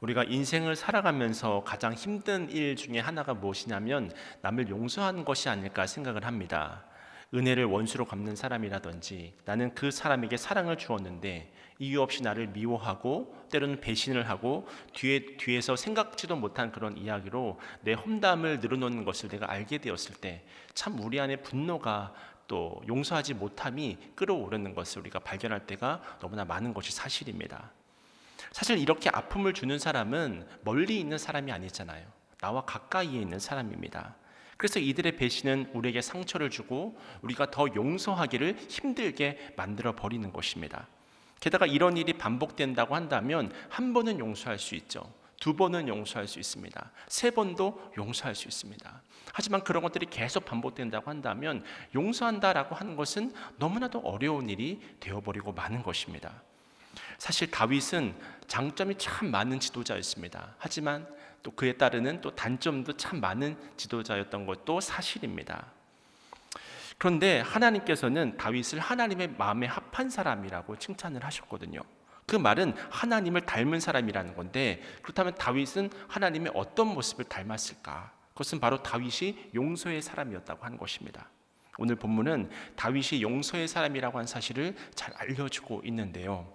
우리가 인생을 살아가면서 가장 힘든 일 중에 하나가 무엇이냐면 남을 용서하는 것이 아닐까 생각을 합니다. 은혜를 원수로 갚는 사람이라든지, 나는 그 사람에게 사랑을 주었는데 이유 없이 나를 미워하고 때로는 배신을 하고 뒤에서 생각지도 못한 그런 이야기로 내 험담을 늘어놓는 것을 내가 알게 되었을 때 참 우리 안에 분노가, 또 용서하지 못함이 끓어오르는 것을 우리가 발견할 때가 너무나 많은 것이 사실입니다. 사실 이렇게 아픔을 주는 사람은 멀리 있는 사람이 아니잖아요. 나와 가까이에 있는 사람입니다. 그래서 이들의 배신은 우리에게 상처를 주고 우리가 더 용서하기를 힘들게 만들어 버리는 것입니다. 게다가 이런 일이 반복된다고 한다면 한 번은 용서할 수 있죠. 두 번은 용서할 수 있습니다. 세 번도 용서할 수 있습니다. 하지만 그런 것들이 계속 반복된다고 한다면 용서한다라고 하는 것은 너무나도 어려운 일이 되어버리고 마는 것입니다. 사실 다윗은 장점이 참 많은 지도자였습니다. 하지만 또 그에 따르는 또 단점도 참 많은 지도자였던 것도 사실입니다. 그런데 하나님께서는 다윗을 하나님의 마음에 합한 사람이라고 칭찬을 하셨거든요. 그 말은 하나님을 닮은 사람이라는 건데, 그렇다면 다윗은 하나님의 어떤 모습을 닮았을까? 그것은 바로 다윗이 용서의 사람이었다고 하는 것입니다. 오늘 본문은 다윗이 용서의 사람이라고 하는 사실을 잘 알려주고 있는데요.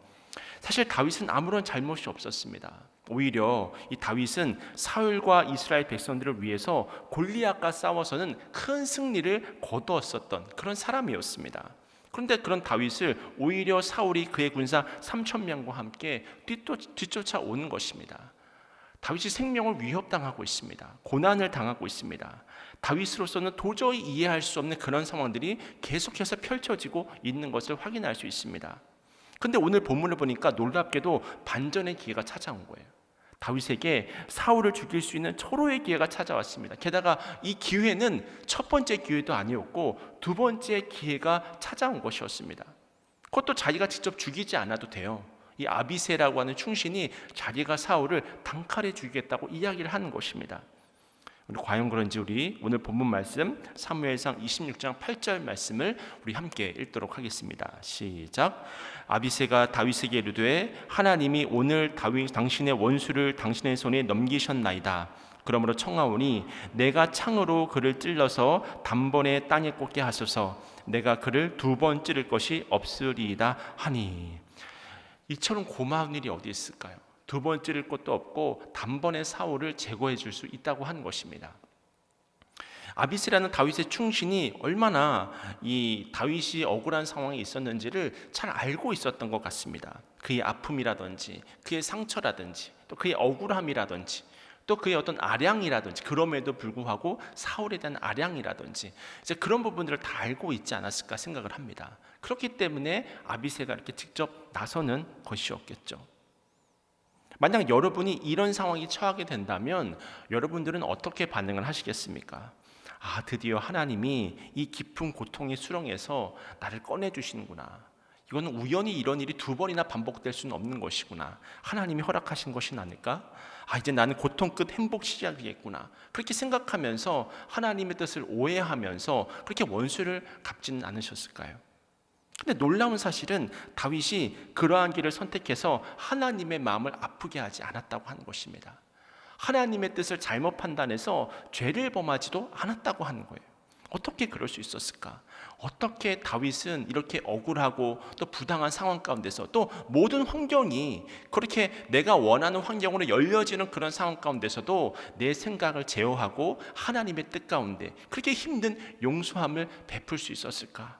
사실 다윗은 아무런 잘못이 없었습니다. 오히려 이 다윗은 사울과 이스라엘 백성들을 위해서 골리앗과 싸워서는 큰 승리를 거두었었던 그런 사람이었습니다. 그런데 그런 다윗을 오히려 사울이 그의 군사 3,000명과 함께 뒤쫓아 오는 것입니다. 다윗이 생명을 위협당하고 있습니다. 고난을 당하고 있습니다. 다윗으로서는 도저히 이해할 수 없는 그런 상황들이 계속해서 펼쳐지고 있는 것을 확인할 수 있습니다. 근데 오늘 본문을 보니까 놀랍게도 반전의 기회가 찾아온 거예요. 다윗에게 사울을 죽일 수 있는 철호의 기회가 찾아왔습니다. 게다가 이 기회는 첫 번째 기회도 아니었고 두 번째 기회가 찾아온 것이었습니다. 그것도 자기가 직접 죽이지 않아도 돼요. 이 아비새라고 하는 충신이 자기가 사울을 단칼에 죽이겠다고 이야기를 하는 것입니다. 과연 그런지 우리 오늘 본문 말씀 사무엘상 26장 8절 말씀을 우리 함께 읽도록 하겠습니다. 시작. 아비새가 다윗에게 이르되 하나님이 오늘 당신의 원수를 당신의 손에 넘기셨나이다. 그러므로 청하오니 내가 창으로 그를 찔러서 단번에 땅에 꽂게 하소서. 내가 그를 두 번 찌를 것이 없으리이다 하니. 이처럼 고마운 일이 어디 있을까요? 두 번 찌를 것도 없고 단번에 사울을 제거해 줄 수 있다고 하는 것입니다. 아비스라는 다윗의 충신이 얼마나 이 다윗이 억울한 상황에 있었는지를 잘 알고 있었던 것 같습니다. 그의 아픔이라든지 그의 상처라든지 또 그의 억울함이라든지 또 그의 어떤 아량이라든지, 그럼에도 불구하고 사울에 대한 아량이라든지 이제 그런 부분들을 다 알고 있지 않았을까 생각을 합니다. 그렇기 때문에 아비새가 이렇게 직접 나서는 것이었겠죠. 만약 여러분이 이런 상황에 처하게 된다면 여러분들은 어떻게 반응을 하시겠습니까? 아, 드디어 하나님이 이 깊은 고통의 수렁에서 나를 꺼내주시는구나. 이거는 우연히 이런 일이 두 번이나 반복될 수는 없는 것이구나. 하나님이 허락하신 것이 아닐까? 아, 이제 나는 고통 끝 행복 시작이겠구나. 그렇게 생각하면서 하나님의 뜻을 오해하면서 그렇게 원수를 갚지는 않으셨을까요? 근데 놀라운 사실은 다윗이 그러한 길을 선택해서 하나님의 마음을 아프게 하지 않았다고 하는 것입니다. 하나님의 뜻을 잘못 판단해서 죄를 범하지도 않았다고 하는 거예요. 어떻게 그럴 수 있었을까? 어떻게 다윗은 이렇게 억울하고 또 부당한 상황 가운데서, 또 모든 환경이 그렇게 내가 원하는 환경으로 열려지는 그런 상황 가운데서도 내 생각을 제어하고 하나님의 뜻 가운데 그렇게 힘든 용서함을 베풀 수 있었을까?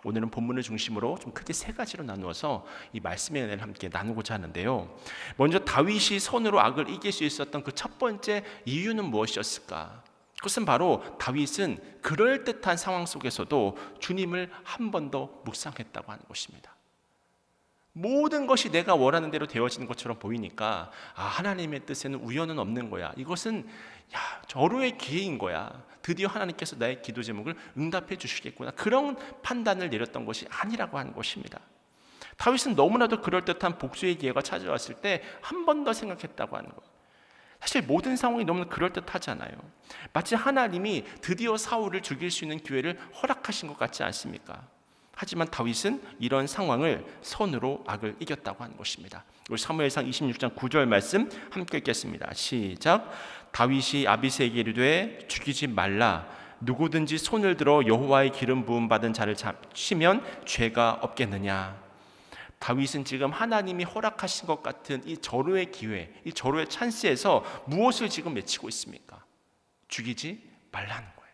오늘은 본문을 중심으로 좀 크게 세 가지로 나누어서 이 말씀의 은혜를 함께 나누고자 하는데요. 먼저 다윗이 손으로 악을 이길 수 있었던 그 첫 번째 이유는 무엇이었을까? 그것은 바로 다윗은 그럴듯한 상황 속에서도 주님을 한 번 더 묵상했다고 하는 것입니다. 모든 것이 내가 원하는 대로 되어지는 것처럼 보이니까 하나님의 뜻에는 우연은 없는 거야. 이것은 절호의 기회인 거야. 드디어 하나님께서 나의 기도 제목을 응답해 주시겠구나. 그런 판단을 내렸던 것이 아니라고 하는 것입니다. 다윗은 너무나도 그럴듯한 복수의 기회가 찾아왔을 때 한 번 더 생각했다고 하는 거예요. 사실 모든 상황이 너무 그럴듯하잖아요. 마치 하나님이 드디어 사울을 죽일 수 있는 기회를 허락하신 것 같지 않습니까? 하지만 다윗은 이런 상황을 손으로 악을 이겼다고 하는 것입니다. 우리 사무엘상 26장 9절 말씀 함께 읽겠습니다. 시작. 다윗이 아비새에게 이르되 죽이지 말라. 누구든지 손을 들어 여호와의 기름 부음 받은 자를 치면 죄가 없겠느냐. 다윗은 지금 하나님이 허락하신 것 같은 이 절호의 기회, 이 절호의 찬스에서 무엇을 지금 외치고 있습니까? 죽이지 말라는 거예요.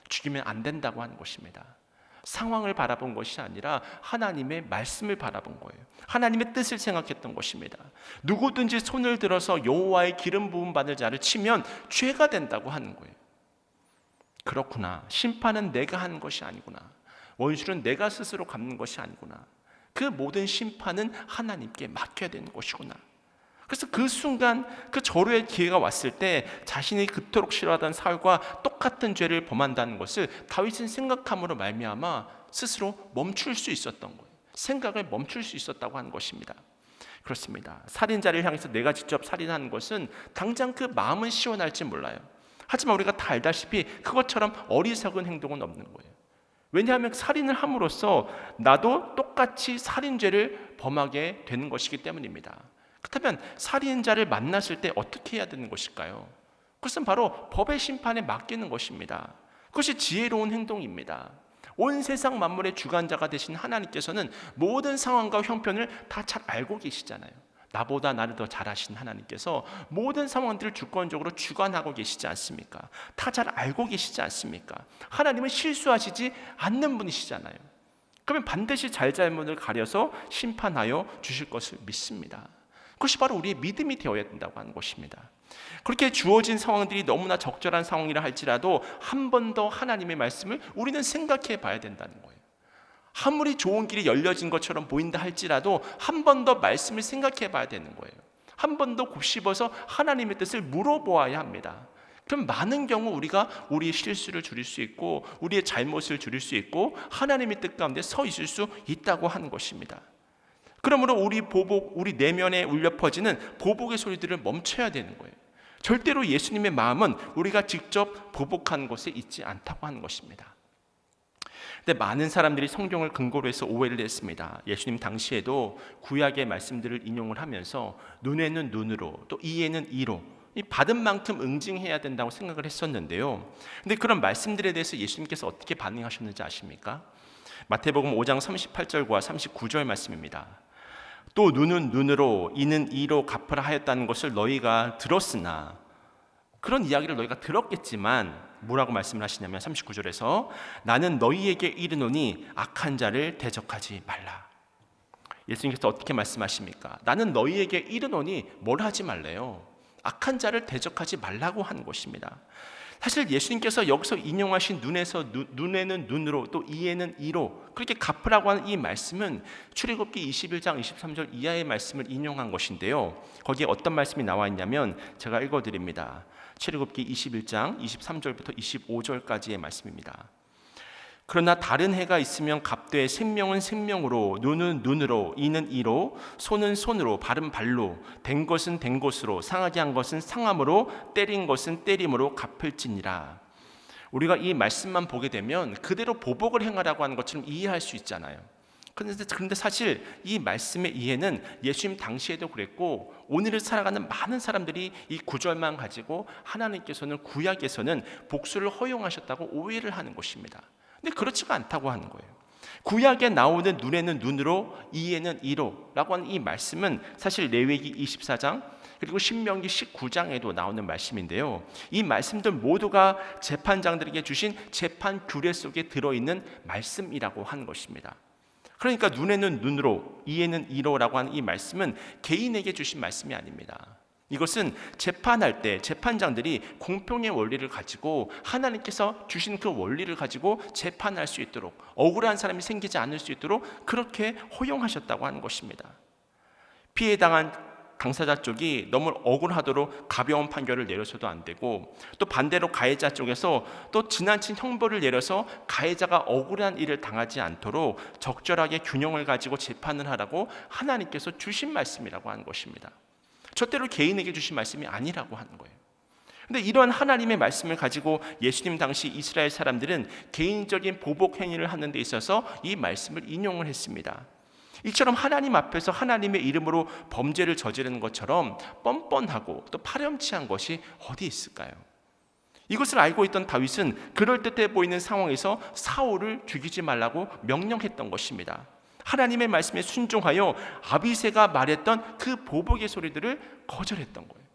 죽이면 안 된다고 하는 것입니다. 상황을 바라본 것이 아니라 하나님의 말씀을 바라본 거예요. 하나님의 뜻을 생각했던 것입니다. 누구든지 손을 들어서 여호와의 기름 부음 받을 자를 치면 죄가 된다고 하는 거예요. 그렇구나. 심판은 내가 하는 것이 아니구나. 원수는 내가 스스로 갚는 것이 아니구나. 그 모든 심판은 하나님께 맡겨야 되는 것이구나. 그래서 그 순간 그 절호의 기회가 왔을 때 자신이 그토록 싫어하던 사울과 똑같은 죄를 범한다는 것을 다윗은 생각함으로 말미암아 스스로 멈출 수 있었던 거예요. 생각을 멈출 수 있었다고 하는 것입니다. 그렇습니다. 살인자를 향해서 내가 직접 살인하는 것은 당장 그 마음은 시원할지 몰라요. 하지만 우리가 다 알다시피 그것처럼 어리석은 행동은 없는 거예요. 왜냐하면 살인을 함으로써 나도 똑같이 살인죄를 범하게 되는 것이기 때문입니다. 그렇다면 살인자를 만났을 때 어떻게 해야 되는 것일까요? 그것은 바로 법의 심판에 맡기는 것입니다. 그것이 지혜로운 행동입니다. 온 세상 만물의 주관자가 되신 하나님께서는 모든 상황과 형편을 다 잘 알고 계시잖아요. 나보다 나를 더 잘 아신 하나님께서 모든 상황들을 주권적으로 주관하고 계시지 않습니까? 다 잘 알고 계시지 않습니까? 하나님은 실수하시지 않는 분이시잖아요. 그러면 반드시 잘잘못을 가려서 심판하여 주실 것을 믿습니다. 그것이 바로 우리의 믿음이 되어야 된다고 하는 것입니다. 그렇게 주어진 상황들이 너무나 적절한 상황이라 할지라도 한 번 더 하나님의 말씀을 우리는 생각해 봐야 된다는 거예요. 아무리 좋은 길이 열려진 것처럼 보인다 할지라도 한 번 더 말씀을 생각해 봐야 되는 거예요. 한 번 더 곱씹어서 하나님의 뜻을 물어보아야 합니다. 그럼 많은 경우 우리가 우리의 실수를 줄일 수 있고 우리의 잘못을 줄일 수 있고 하나님의 뜻 가운데 서 있을 수 있다고 하는 것입니다. 그러므로 우리 내면에 울려 퍼지는 보복의 소리들을 멈춰야 되는 거예요. 절대로 예수님의 마음은 우리가 직접 보복하는 것에 있지 않다고 하는 것입니다. 근데 많은 사람들이 성경을 근거로 해서 오해를 했습니다. 예수님 당시에도 구약의 말씀들을 인용을 하면서 눈에는 눈으로 또 이에는 이로 받은 만큼 응징해야 된다고 생각을 했었는데요. 근데 그런 말씀들에 대해서 예수님께서 어떻게 반응하셨는지 아십니까? 마태복음 5장 38절과 39절 말씀입니다. 또 눈은 눈으로 이는 이로 갚으라 하였다는 것을 너희가 들었으나, 그런 이야기를 너희가 들었겠지만 뭐라고 말씀을 하시냐면 39절에서 나는 너희에게 이르노니 악한 자를 대적하지 말라. 예수님께서 어떻게 말씀하십니까? 나는 너희에게 이르노니 뭘 하지 말래요? 악한 자를 대적하지 말라고 하는 것입니다. 사실 예수님께서 여기서 인용하신 눈에는 눈으로 또 이에는 이로 그렇게 갚으라고 하는 이 말씀은 출애굽기 21장 23절 이하의 말씀을 인용한 것인데요. 거기에 어떤 말씀이 나와 있냐면 제가 읽어드립니다. 출애굽기 21장 23절부터 25절까지의 말씀입니다. 그러나 다른 해가 있으면 값되 생명은 생명으로 눈은 눈으로 이는 이로 손은 손으로 발은 발로 된 것은 된 것으로 상하게 한 것은 상함으로 때린 것은 때림으로 갚을지니라. 우리가 이 말씀만 보게 되면 그대로 보복을 행하라고 하는 것처럼 이해할 수 있잖아요. 그런데 사실 이 말씀의 이해는 예수님 당시에도 그랬고 오늘을 살아가는 많은 사람들이 이 구절만 가지고 하나님께서는 구약에서는 복수를 허용하셨다고 오해를 하는 것입니다. 근데 그렇지가 않다고 하는 거예요. 구약에 나오는 눈에는 눈으로 이에는 이로 라고 하는 이 말씀은 사실 레위기 24장 그리고 신명기 19장에도 나오는 말씀인데요. 이 말씀들 모두가 재판장들에게 주신 재판 규례 속에 들어있는 말씀이라고 하는 것입니다. 그러니까 눈에는 눈으로 이에는 이로라고 하는 이 말씀은 개인에게 주신 말씀이 아닙니다. 이것은 재판할 때 재판장들이 공평의 원리를 가지고 하나님께서 주신 그 원리를 가지고 재판할 수 있도록 억울한 사람이 생기지 않을 수 있도록 그렇게 허용하셨다고 하는 것입니다. 피해당한 당사자 쪽이 너무 억울하도록 가벼운 판결을 내려서도 안 되고 또 반대로 가해자 쪽에서 또 지나친 형벌을 내려서 가해자가 억울한 일을 당하지 않도록 적절하게 균형을 가지고 재판을 하라고 하나님께서 주신 말씀이라고 하는 것입니다. 절대로 개인에게 주신 말씀이 아니라고 하는 거예요. 근데 이런 하나님의 말씀을 가지고 예수님 당시 이스라엘 사람들은 개인적인 보복 행위를 하는 데 있어서 이 말씀을 인용을 했습니다. 이처럼 하나님 앞에서 하나님의 이름으로 범죄를 저지르는 것처럼 뻔뻔하고 또 파렴치한 것이 어디 있을까요? 이것을 알고 있던 다윗은 그럴듯해 보이는 상황에서 사울을 죽이지 말라고 명령했던 것입니다. 하나님의 말씀에 순종하여 아비새가 말했던 그 보복의 소리들을 거절했던 거예요.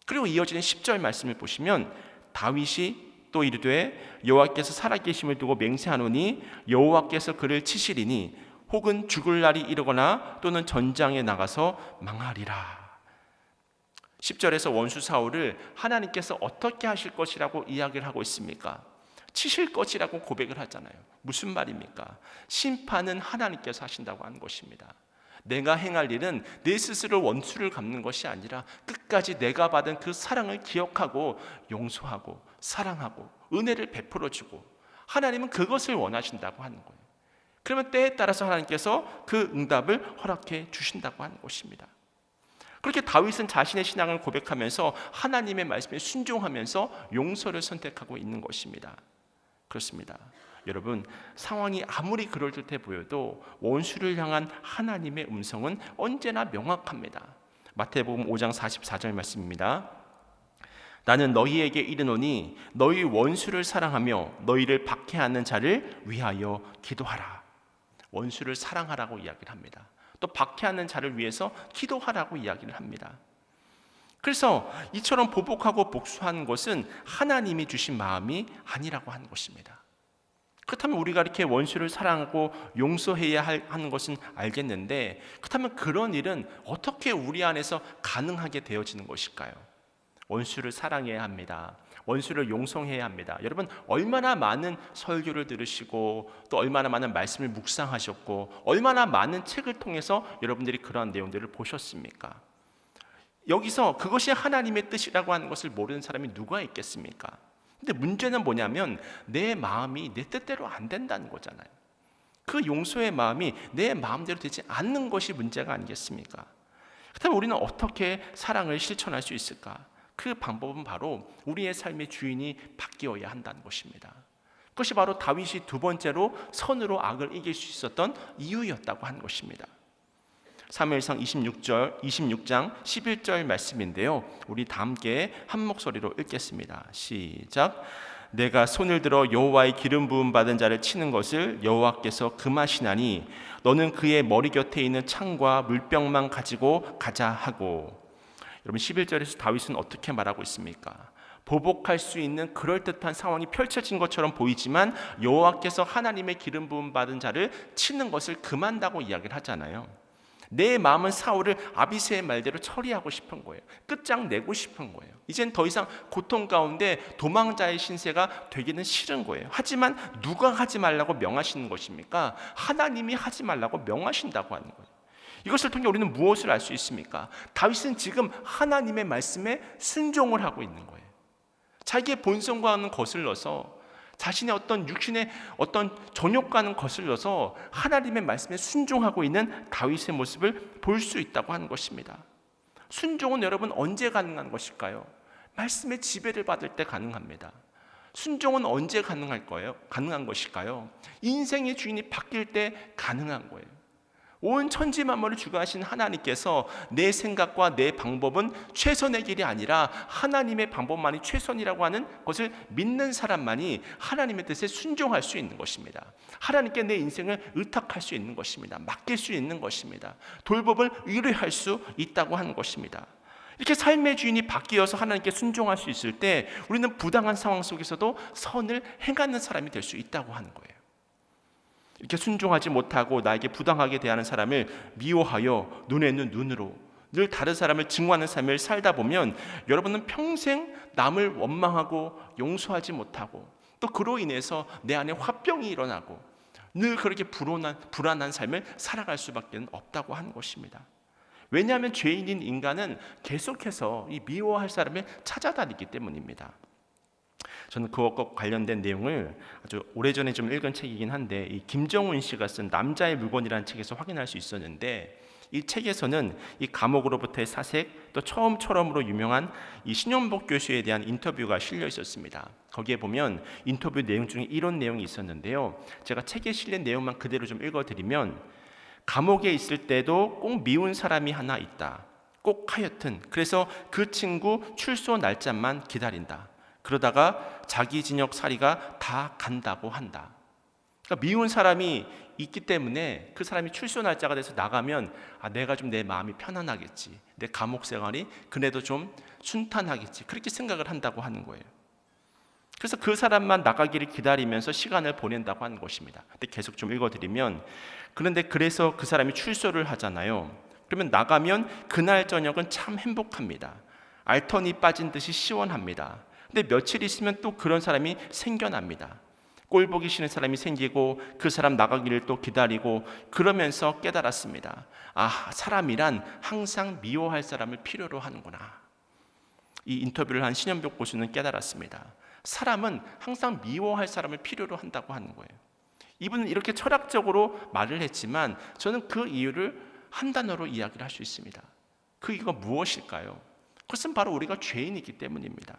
그리고 이어지는 10절 말씀을 보시면 다윗이 또 이르되 여호와께서 살아계심을 두고 맹세하노니 여호와께서 그를 치시리니 혹은 죽을 날이 이르거나 또는 전장에 나가서 망하리라. 10절에서 원수 사울을 하나님께서 어떻게 하실 것이라고 이야기를 하고 있습니까? 치실 것이라고 고백을 하잖아요. 무슨 말입니까? 심판은 하나님께서 하신다고 하는 것입니다. 내가 행할 일은 내 스스로 원수를 갚는 것이 아니라 끝까지 내가 받은 그 사랑을 기억하고 용서하고 사랑하고 은혜를 베풀어주고 하나님은 그것을 원하신다고 하는 거예요. 그러면 때에 따라서 하나님께서 그 응답을 허락해 주신다고 하는 것입니다. 그렇게 다윗은 자신의 신앙을 고백하면서 하나님의 말씀에 순종하면서 용서를 선택하고 있는 것입니다. 그렇습니다. 여러분, 상황이 아무리 그럴듯해 보여도 원수를 향한 하나님의 음성은 언제나 명확합니다. 마태복음 5장 44절 말씀입니다. 나는 너희에게 이르노니 너희 원수를 사랑하며 너희를 박해하는 자를 위하여 기도하라. 원수를 사랑하라고 이야기를 합니다. 또 박해하는 자를 위해서 기도하라고 이야기를 합니다. 그래서 이처럼 보복하고 복수하는 것은 하나님이 주신 마음이 아니라고 하는 것입니다. 그렇다면 우리가 이렇게 원수를 사랑하고 용서해야 하는 것은 알겠는데, 그렇다면 그런 일은 어떻게 우리 안에서 가능하게 되어지는 것일까요? 원수를 사랑해야 합니다. 원수를 용서해야 합니다. 여러분, 얼마나 많은 설교를 들으시고 또 얼마나 많은 말씀을 묵상하셨고 얼마나 많은 책을 통해서 여러분들이 그런 내용들을 보셨습니까? 여기서 그것이 하나님의 뜻이라고 하는 것을 모르는 사람이 누가 있겠습니까? 근데 문제는 뭐냐면 내 마음이 내 뜻대로 안 된다는 거잖아요. 그 용서의 마음이 내 마음대로 되지 않는 것이 문제가 아니겠습니까? 그렇다면 우리는 어떻게 사랑을 실천할 수 있을까? 그 방법은 바로 우리의 삶의 주인이 바뀌어야 한다는 것입니다. 그것이 바로 다윗이 두 번째로 선으로 악을 이길 수 있었던 이유였다고 하는 것입니다. 사무엘상 26장 11절 말씀인데요, 우리 다 함께 한 목소리로 읽겠습니다. 시작. 내가 손을 들어 여호와의 기름 부음 받은 자를 치는 것을 여호와께서 금하시나니 너는 그의 머리 곁에 있는 창과 물병만 가지고 가자 하고. 여러분, 11절에서 다윗은 어떻게 말하고 있습니까? 보복할 수 있는 그럴듯한 상황이 펼쳐진 것처럼 보이지만 여호와께서 하나님의 기름 부음 받은 자를 치는 것을 금한다고 이야기를 하잖아요. 내 마음은 사울을 아비새의 말대로 처리하고 싶은 거예요. 끝장내고 싶은 거예요. 이젠 더 이상 고통 가운데 도망자의 신세가 되기는 싫은 거예요. 하지만 누가 하지 말라고 명하시는 것입니까? 하나님이 하지 말라고 명하신다고 하는 거예요. 이것을 통해 우리는 무엇을 알 수 있습니까? 다윗은 지금 하나님의 말씀에 순종을 하고 있는 거예요. 자기의 본성과는 거슬러서, 자신의 어떤 육신의 어떤 정욕과는 거슬러서 하나님의 말씀에 순종하고 있는 다윗의 모습을 볼 수 있다고 하는 것입니다. 순종은 여러분 언제 가능한 것일까요? 말씀의 지배를 받을 때 가능합니다. 순종은 언제 가능한 것일까요? 인생의 주인이 바뀔 때 가능한 거예요. 온 천지 만물을 주관하신 하나님께서 내 생각과 내 방법은 최선의 길이 아니라 하나님의 방법만이 최선이라고 하는 것을 믿는 사람만이 하나님의 뜻에 순종할 수 있는 것입니다. 하나님께 내 인생을 의탁할 수 있는 것입니다. 맡길 수 있는 것입니다. 돌봄을 의뢰할 수 있다고 하는 것입니다. 이렇게 삶의 주인이 바뀌어서 하나님께 순종할 수 있을 때 우리는 부당한 상황 속에서도 선을 행하는 사람이 될 수 있다고 하는 거예요. 이렇게 순종하지 못하고 나에게 부당하게 대하는 사람을 미워하여 눈에는 눈으로 늘 다른 사람을 증오하는 삶을 살다 보면 여러분은 평생 남을 원망하고 용서하지 못하고 또 그로 인해서 내 안에 화병이 일어나고 늘 그렇게 불안한 삶을 살아갈 수밖에 없다고 하는 것입니다. 왜냐하면 죄인인 인간은 계속해서 이 미워할 사람을 찾아다니기 때문입니다. 저는 그것과 관련된 내용을 아주 오래전에 좀 읽은 책이긴 한데, 이 김정훈 씨가 쓴 남자의 물건이라는 책에서 확인할 수 있었는데, 이 책에서는 이 감옥으로부터의 사색, 또 처음으로 유명한 이 신영복 교수에 대한 인터뷰가 실려 있었습니다. 거기에 보면 인터뷰 내용 중에 이런 내용이 있었는데요. 제가 책에 실린 내용만 그대로 좀 읽어드리면, 감옥에 있을 때도 꼭 미운 사람이 하나 있다. 꼭 하여튼 그래서 그 친구 출소 날짜만 기다린다. 그러다가 자기 진역 살이가 다 간다고 한다. 그러니까 미운 사람이 있기 때문에 그 사람이 출소 날짜가 돼서 나가면 내가 좀 내 마음이 편안하겠지, 내 감옥 생활이 그래도 좀 순탄하겠지, 그렇게 생각을 한다고 하는 거예요. 그래서 그 사람만 나가기를 기다리면서 시간을 보낸다고 하는 것입니다. 근데 계속 좀 읽어드리면, 그런데 그래서 그 사람이 출소를 하잖아요. 그러면 나가면 그날 저녁은 참 행복합니다. 알턴이 빠진 듯이 시원합니다. 근데 며칠 있으면 또 그런 사람이 생겨납니다. 꼴보기 싫은 사람이 생기고 그 사람 나가기를 또 기다리고, 그러면서 깨달았습니다. 사람이란 항상 미워할 사람을 필요로 하는구나. 이 인터뷰를 한 신현복 교수는 깨달았습니다. 사람은 항상 미워할 사람을 필요로 한다고 하는 거예요. 이분은 이렇게 철학적으로 말을 했지만 저는 그 이유를 한 단어로 이야기를 할 수 있습니다. 그 이유가 무엇일까요? 그것은 바로 우리가 죄인이기 때문입니다.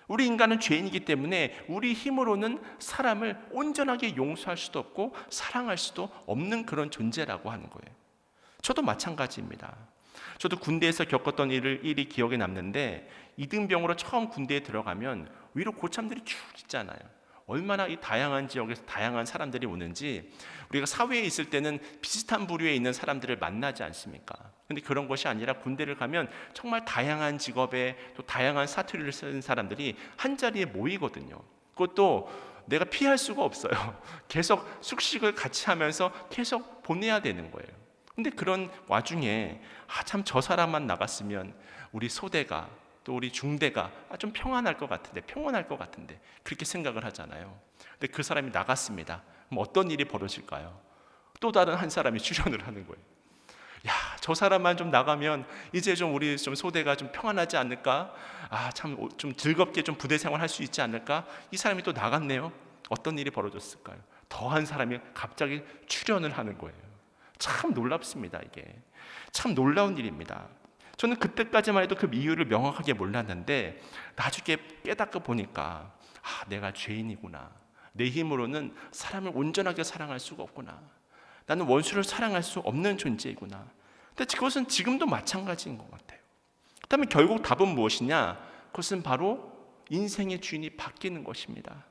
우리 인간은 죄인이기 때문에 우리 힘으로는 사람을 온전하게 용서할 수도 없고 사랑할 수도 없는 그런 존재라고 하는 거예요. 저도 마찬가지입니다. 저도 군대에서 겪었던 일이 기억에 남는데, 이등병으로 처음 군대에 들어가면 위로 고참들이 쭉 있잖아요. 얼마나 이 다양한 지역에서 다양한 사람들이 오는지, 우리가 사회에 있을 때는 비슷한 부류에 있는 사람들을 만나지 않습니까? 근데 그런 것이 아니라 군대를 가면 정말 다양한 직업에 또 다양한 사투리를 쓰는 사람들이 한자리에 모이거든요. 그것도 내가 피할 수가 없어요. 계속 숙식을 같이 하면서 계속 보내야 되는 거예요. 근데 그런 와중에 참 저 사람만 나갔으면 우리 소대가 또 우리 중대가 좀 평안할 것 같은데 그렇게 생각을 하잖아요. 근데 그 사람이 나갔습니다. 그럼 어떤 일이 벌어질까요? 또 다른 한 사람이 출연을 하는 거예요. 저 사람만 좀 나가면 이제 좀 우리 좀 소대가 좀 평안하지 않을까? 참 좀 즐겁게 좀 부대 생활할 수 있지 않을까? 이 사람이 또 나갔네요. 어떤 일이 벌어졌을까요? 더 한 사람이 갑자기 출연을 하는 거예요. 참 놀랍습니다. 이게 참 놀라운 일입니다. 저는 그때까지만 해도 그 이유를 명확하게 몰랐는데 나중에 깨닫고 보니까 내가 죄인이구나. 내 힘으로는 사람을 온전하게 사랑할 수가 없구나. 나는 원수를 사랑할 수 없는 존재이구나. 근데 그것은 지금도 마찬가지인 것 같아요. 그렇다면 결국 답은 무엇이냐? 그것은 바로 인생의 주인이 바뀌는 것입니다.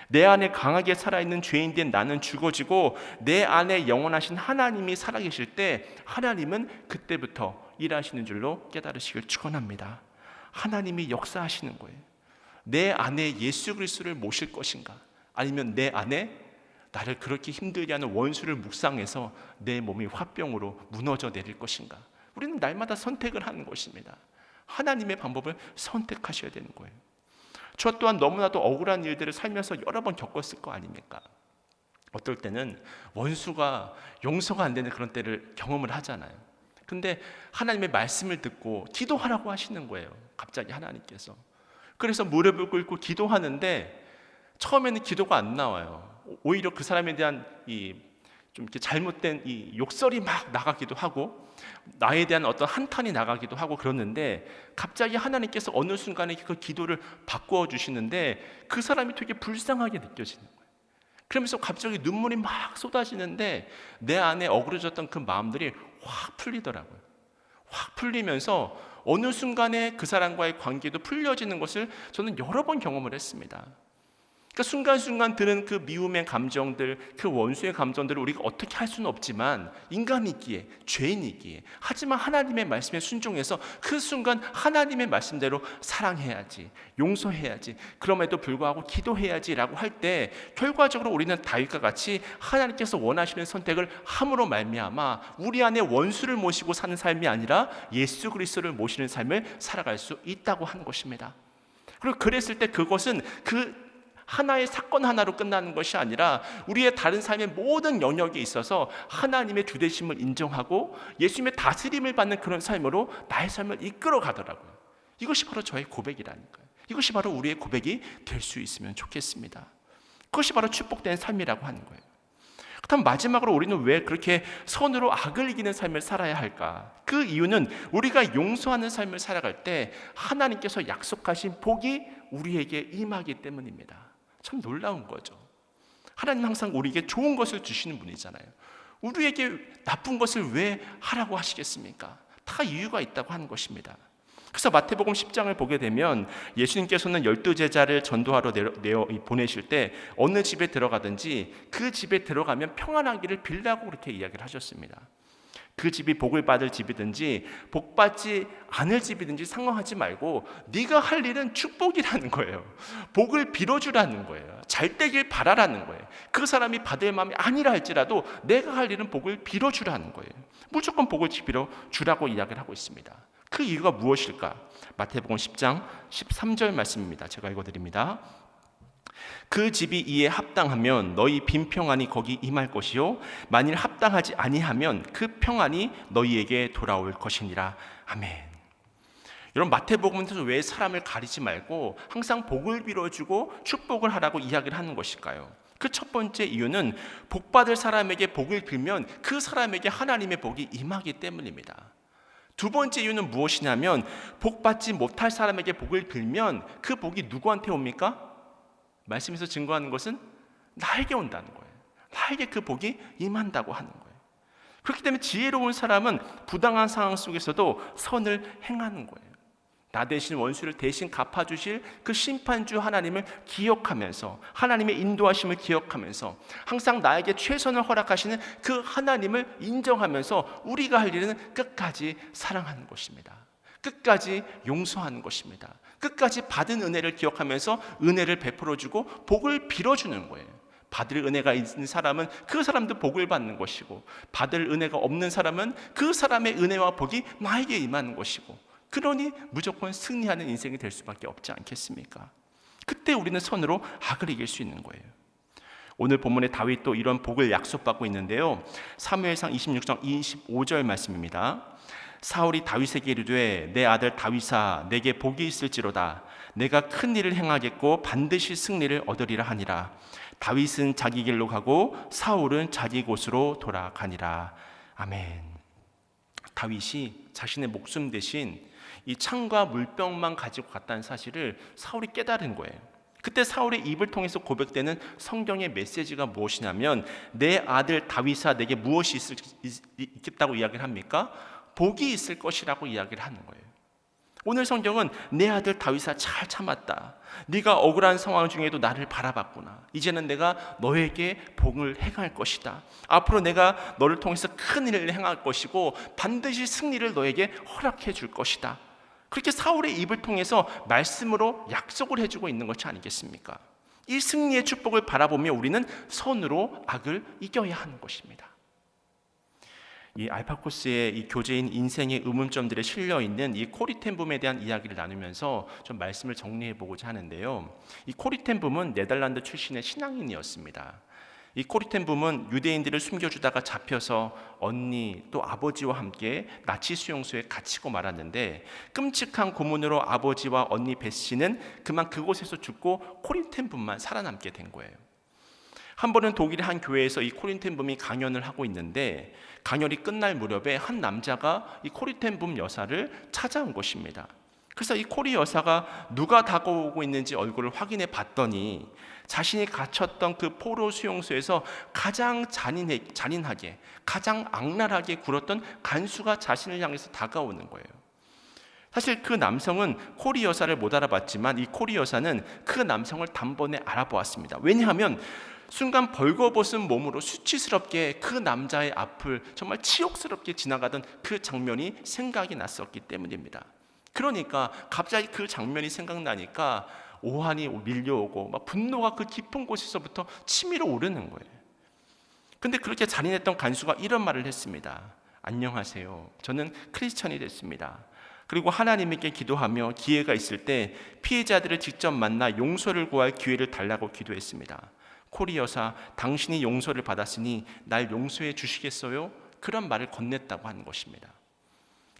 내 안에 강하게 살아있는 죄인된 나는 죽어지고 내 안에 영원하신 하나님이 살아계실 때 하나님은 그때부터 일하시는 줄로 깨달으시길 축원합니다. 하나님이 역사하시는 거예요. 내 안에 예수 그리스도를 모실 것인가? 아니면 내 안에 나를 그렇게 힘들게 하는 원수를 묵상해서 내 몸이 화병으로 무너져 내릴 것인가? 우리는 날마다 선택을 하는 것입니다. 하나님의 방법을 선택하셔야 되는 거예요. 저 또한 너무나도 억울한 일들을 살면서 여러 번 겪었을 거 아닙니까? 어떨 때는 원수가 용서가 안 되는 그런 때를 경험을 하잖아요. 근데 하나님의 말씀을 듣고 기도하라고 하시는 거예요. 갑자기 하나님께서. 그래서 무릎을 꿇고 기도하는데 처음에는 기도가 안 나와요. 오히려 그 사람에 대한 좀 이렇게 잘못된 욕설이 막 나가기도 하고 나에 대한 어떤 한탄이 나가기도 하고 그러는데, 갑자기 하나님께서 어느 순간에 그 기도를 바꾸어 주시는데 그 사람이 되게 불쌍하게 느껴지는 거예요. 그러면서 갑자기 눈물이 막 쏟아지는데 내 안에 어그러졌던 그 마음들이 확 풀리더라고요. 확 풀리면서 어느 순간에 그 사람과의 관계도 풀려지는 것을 저는 여러 번 경험을 했습니다. 그러니까 순간순간 드는 그 미움의 감정들, 그 원수의 감정들을 우리가 어떻게 할 수는 없지만, 인간이기에, 죄인이기에, 하지만 하나님의 말씀에 순종해서 그 순간 하나님의 말씀대로 사랑해야지, 용서해야지, 그럼에도 불구하고 기도해야지라고 할 때 결과적으로 우리는 다윗과 같이 하나님께서 원하시는 선택을 함으로 말미암아 우리 안에 원수를 모시고 사는 삶이 아니라 예수 그리스도를 모시는 삶을 살아갈 수 있다고 하는 것입니다. 그리고 그랬을 때 그것은 그 하나의 사건 하나로 끝나는 것이 아니라 우리의 다른 삶의 모든 영역에 있어서 하나님의 주되심을 인정하고 예수님의 다스림을 받는 그런 삶으로 나의 삶을 이끌어 가더라고요. 이것이 바로 저의 고백이라니까요. 이것이 바로 우리의 고백이 될 수 있으면 좋겠습니다. 그것이 바로 축복된 삶이라고 하는 거예요. 그렇다면 마지막으로 우리는 왜 그렇게 선으로 악을 이기는 삶을 살아야 할까? 그 이유는 우리가 용서하는 삶을 살아갈 때 하나님께서 약속하신 복이 우리에게 임하기 때문입니다. 참 놀라운 거죠. 하나님 항상 우리에게 좋은 것을 주시는 분이잖아요. 우리에게 나쁜 것을 왜 하라고 하시겠습니까? 다 이유가 있다고 하는 것입니다. 그래서 마태복음 10장을 보게 되면 예수님께서는 12제자를 전도하러 보내실 때 어느 집에 들어가든지 그 집에 들어가면 평안하기를 빌라고 그렇게 이야기를 하셨습니다. 그 집이 복을 받을 집이든지 복받지 않을 집이든지 상관하지 말고 네가 할 일은 축복이라는 거예요. 복을 빌어주라는 거예요. 잘 되길 바라라는 거예요. 그 사람이 받을 마음이 아니라 할지라도 내가 할 일은 복을 빌어주라는 거예요. 무조건 복을 빌어주라고 이야기를 하고 있습니다. 그 이유가 무엇일까? 마태복음 10장 13절 말씀입니다. 제가 읽어드립니다. 그 집이 이에 합당하면 너희 빈 평안이 거기 임할 것이요 만일 합당하지 아니하면 그 평안이 너희에게 돌아올 것이니라. 아멘. 여러분, 마태복음에서 왜 사람을 가리지 말고 항상 복을 빌어주고 축복을 하라고 이야기를 하는 것일까요? 그 첫 번째 이유는 복받을 사람에게 복을 빌면 그 사람에게 하나님의 복이 임하기 때문입니다. 두 번째 이유는 무엇이냐면 복받지 못할 사람에게 복을 빌면 그 복이 누구한테 옵니까? 말씀에서 증거하는 것은 나에게 온다는 거예요. 나에게 그 복이 임한다고 하는 거예요. 그렇기 때문에 지혜로운 사람은 부당한 상황 속에서도 선을 행하는 거예요. 나 대신 원수를 대신 갚아주실 그 심판주 하나님을 기억하면서 하나님의 인도하심을 기억하면서 항상 나에게 최선을 허락하시는 그 하나님을 인정하면서 우리가 할 일은 끝까지 사랑하는 것입니다. 끝까지 용서하는 것입니다. 끝까지 받은 은혜를 기억하면서 은혜를 베풀어주고 복을 빌어주는 거예요. 받을 은혜가 있는 사람은 그 사람도 복을 받는 것이고 받을 은혜가 없는 사람은 그 사람의 은혜와 복이 나에게 임하는 것이고 그러니 무조건 승리하는 인생이 될 수밖에 없지 않겠습니까? 그때 우리는 선으로 악을 이길 수 있는 거예요. 오늘 본문에 다윗도 이런 복을 약속받고 있는데요. 사무엘상 26장 25절 말씀입니다. 사울이 다윗에게 이르되 내 아들 다윗아 내게 복이 있을지로다. 내가 큰 일을 행하겠고 반드시 승리를 얻으리라 하니라. 다윗은 자기 길로 가고 사울은 자기 곳으로 돌아가니라. 아멘. 다윗이 자신의 목숨 대신 이 창과 물병만 가지고 갔다는 사실을 사울이 깨달은 거예요. 그때 사울의 입을 통해서 고백되는 성경의 메시지가 무엇이냐면 내 아들 다윗아 내게 무엇이 있겠다고 이야기를 합니까? 복이 있을 것이라고 이야기를 하는 거예요. 오늘 성경은 내 아들 다윗아 잘 참았다. 네가 억울한 상황 중에도 나를 바라봤구나. 이제는 내가 너에게 복을 행할 것이다. 앞으로 내가 너를 통해서 큰 일을 행할 것이고 반드시 승리를 너에게 허락해 줄 것이다. 그렇게 사울의 입을 통해서 말씀으로 약속을 해주고 있는 것이 아니겠습니까? 이 승리의 축복을 바라보며 우리는 선으로 악을 이겨야 하는 것입니다. 이 알파코스의 이 교재인 인생의 의문점들에 실려 있는 이 코리텐붐에 대한 이야기를 나누면서 좀 말씀을 정리해 보고자 하는데요. 이 코리텐붐은 네덜란드 출신의 신앙인이었습니다. 이 코리텐붐은 유대인들을 숨겨주다가 잡혀서 언니 또 아버지와 함께 나치 수용소에 갇히고 말았는데 끔찍한 고문으로 아버지와 언니 베씨는 그만 그곳에서 죽고 코리텐붐만 살아남게 된 거예요. 한 번은 독일의 한 교회에서 이 코리텐붐이 강연을 하고 있는데 강연이 끝날 무렵에 한 남자가 이 코리텐붐 여사를 찾아온 것입니다. 그래서 이 코리 여사가 누가 다가오고 있는지 얼굴을 확인해 봤더니 자신이 갇혔던 그 포로 수용소에서 가장 잔인하게 가장 악랄하게 굴었던 간수가 자신을 향해서 다가오는 거예요. 사실 그 남성은 코리 여사를 못 알아봤지만 이 코리 여사는 그 남성을 단번에 알아보았습니다. 왜냐하면 순간 벌거벗은 몸으로 수치스럽게 그 남자의 앞을 정말 치욕스럽게 지나가던 그 장면이 생각이 났었기 때문입니다. 그러니까 갑자기 그 장면이 생각나니까 오한이 밀려오고 막 분노가 그 깊은 곳에서부터 치밀어 오르는 거예요. 근데 그렇게 잔인했던 간수가 이런 말을 했습니다. 안녕하세요. 저는 크리스천이 됐습니다. 그리고 하나님께 기도하며 기회가 있을 때 피해자들을 직접 만나 용서를 구할 기회를 달라고 기도했습니다. 코리 여사, 당신이 용서를 받았으니 날 용서해 주시겠어요? 그런 말을 건넸다고 하는 것입니다.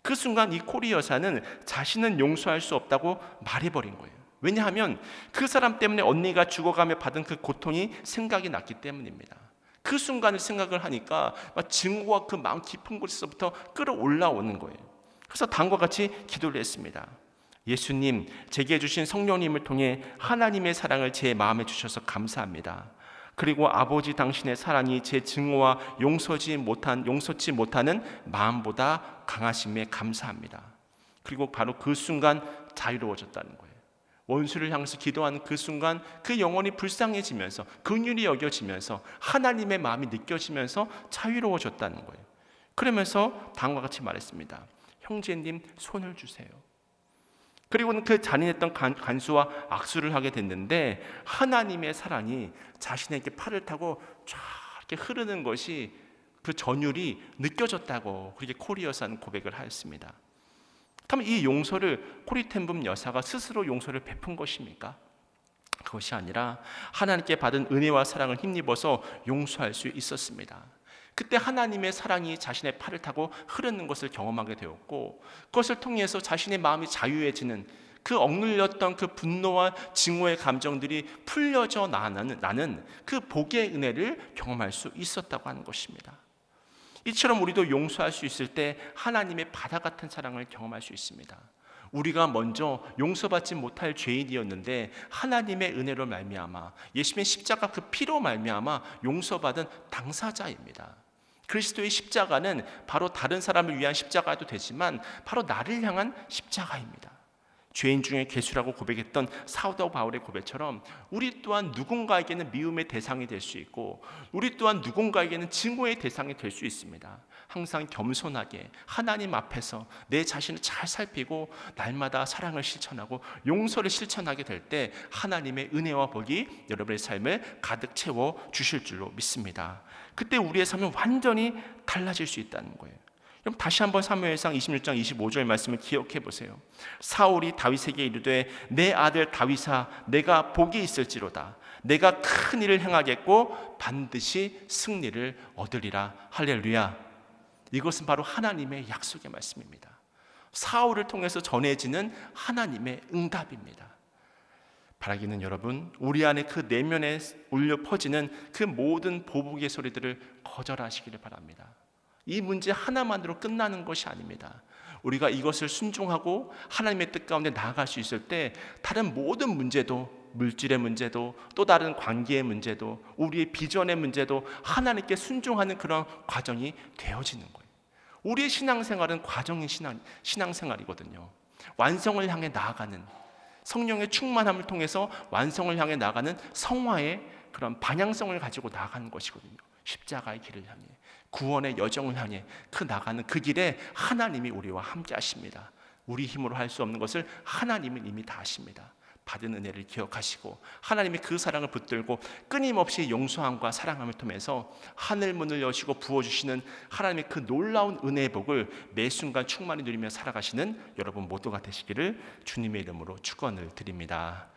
그 순간 이 코리 여사는 자신은 용서할 수 없다고 말해버린 거예요. 왜냐하면 그 사람 때문에 언니가 죽어가며 받은 그 고통이 생각이 났기 때문입니다. 그 순간을 생각을 하니까 막 증오가 그 마음 깊은 곳에서부터 끌어올라오는 거예요. 그래서 다음과 같이 기도를 했습니다. 예수님, 제게 주신 성령님을 통해 하나님의 사랑을 제 마음에 주셔서 감사합니다. 그리고 아버지 당신의 사랑이 제 증오와 용서치 못하는 마음보다 강하심에 감사합니다. 그리고 바로 그 순간 자유로워졌다는 거예요. 원수를 향해서 기도하는 그 순간 그 영혼이 불쌍해지면서 긍휼히 여겨지면서 하나님의 마음이 느껴지면서 자유로워졌다는 거예요. 그러면서 다음과 같이 말했습니다. 형제님 손을 주세요. 그리고는 그 잔인했던 간수와 악수를 하게 됐는데 하나님의 사랑이 자신에게 팔을 타고 쫙 이렇게 흐르는 것이 그 전율이 느껴졌다고 그렇게 코리여사는 고백을 하였습니다. 그렇다면 이 용서를 코리텐붐 여사가 스스로 용서를 베푼 것입니까? 그것이 아니라 하나님께 받은 은혜와 사랑을 힘입어서 용서할 수 있었습니다. 그때 하나님의 사랑이 자신의 팔을 타고 흐르는 것을 경험하게 되었고 그것을 통해서 자신의 마음이 자유해지는 그 억눌렸던 그 분노와 증오의 감정들이 풀려져 나는 그 복의 은혜를 경험할 수 있었다고 하는 것입니다. 이처럼 우리도 용서할 수 있을 때 하나님의 바다 같은 사랑을 경험할 수 있습니다. 우리가 먼저 용서받지 못할 죄인이었는데 하나님의 은혜로 말미암아 예수님의 십자가 그 피로 말미암아 용서받은 당사자입니다. 그리스도의 십자가는 바로 다른 사람을 위한 십자가도 되지만 바로 나를 향한 십자가입니다. 죄인 중에 괴수라고 고백했던 사도 바울의 고백처럼 우리 또한 누군가에게는 미움의 대상이 될 수 있고 우리 또한 누군가에게는 증오의 대상이 될 수 있습니다. 항상 겸손하게 하나님 앞에서 내 자신을 잘 살피고 날마다 사랑을 실천하고 용서를 실천하게 될 때 하나님의 은혜와 복이 여러분의 삶을 가득 채워 주실 줄로 믿습니다. 그때 우리의 삶은 완전히 달라질 수 있다는 거예요. 그럼 다시 한번 사무엘상 26장 25절 말씀을 기억해 보세요. 사울이 다윗에게 이르되 내 아들 다윗아 내가 복이 있을지로다. 내가 큰 일을 행하겠고 반드시 승리를 얻으리라. 할렐루야. 이것은 바로 하나님의 약속의 말씀입니다. 사울을 통해서 전해지는 하나님의 응답입니다. 바라기는 여러분, 우리 안에 그 내면에 울려 퍼지는 그 모든 보복의 소리들을 거절하시기를 바랍니다. 이 문제 하나만으로 끝나는 것이 아닙니다. 우리가 이것을 순종하고 하나님의 뜻 가운데 나아갈 수 있을 때 다른 모든 문제도, 물질의 문제도, 또 다른 관계의 문제도, 우리의 비전의 문제도 하나님께 순종하는 그런 과정이 되어지는 거예요. 우리의 신앙생활은 과정의 신앙생활이거든요. 완성을 향해 나아가는, 성령의 충만함을 통해서 완성을 향해 나가는 성화의 그런 방향성을 가지고 나아가는 것이거든요. 십자가의 길을 향해, 구원의 여정을 향해 나가는 그 길에 하나님이 우리와 함께 하십니다. 우리 힘으로 할 수 없는 것을 하나님은 이미 다 하십니다. 받은 은혜를 기억하시고 하나님의 그 사랑을 붙들고 끊임없이 용서함과 사랑함을 통해서 하늘 문을 여시고 부어주시는 하나님의 그 놀라운 은혜의 복을 매 순간 충만히 누리며 살아가시는 여러분 모두가 되시기를 주님의 이름으로 축원을 드립니다.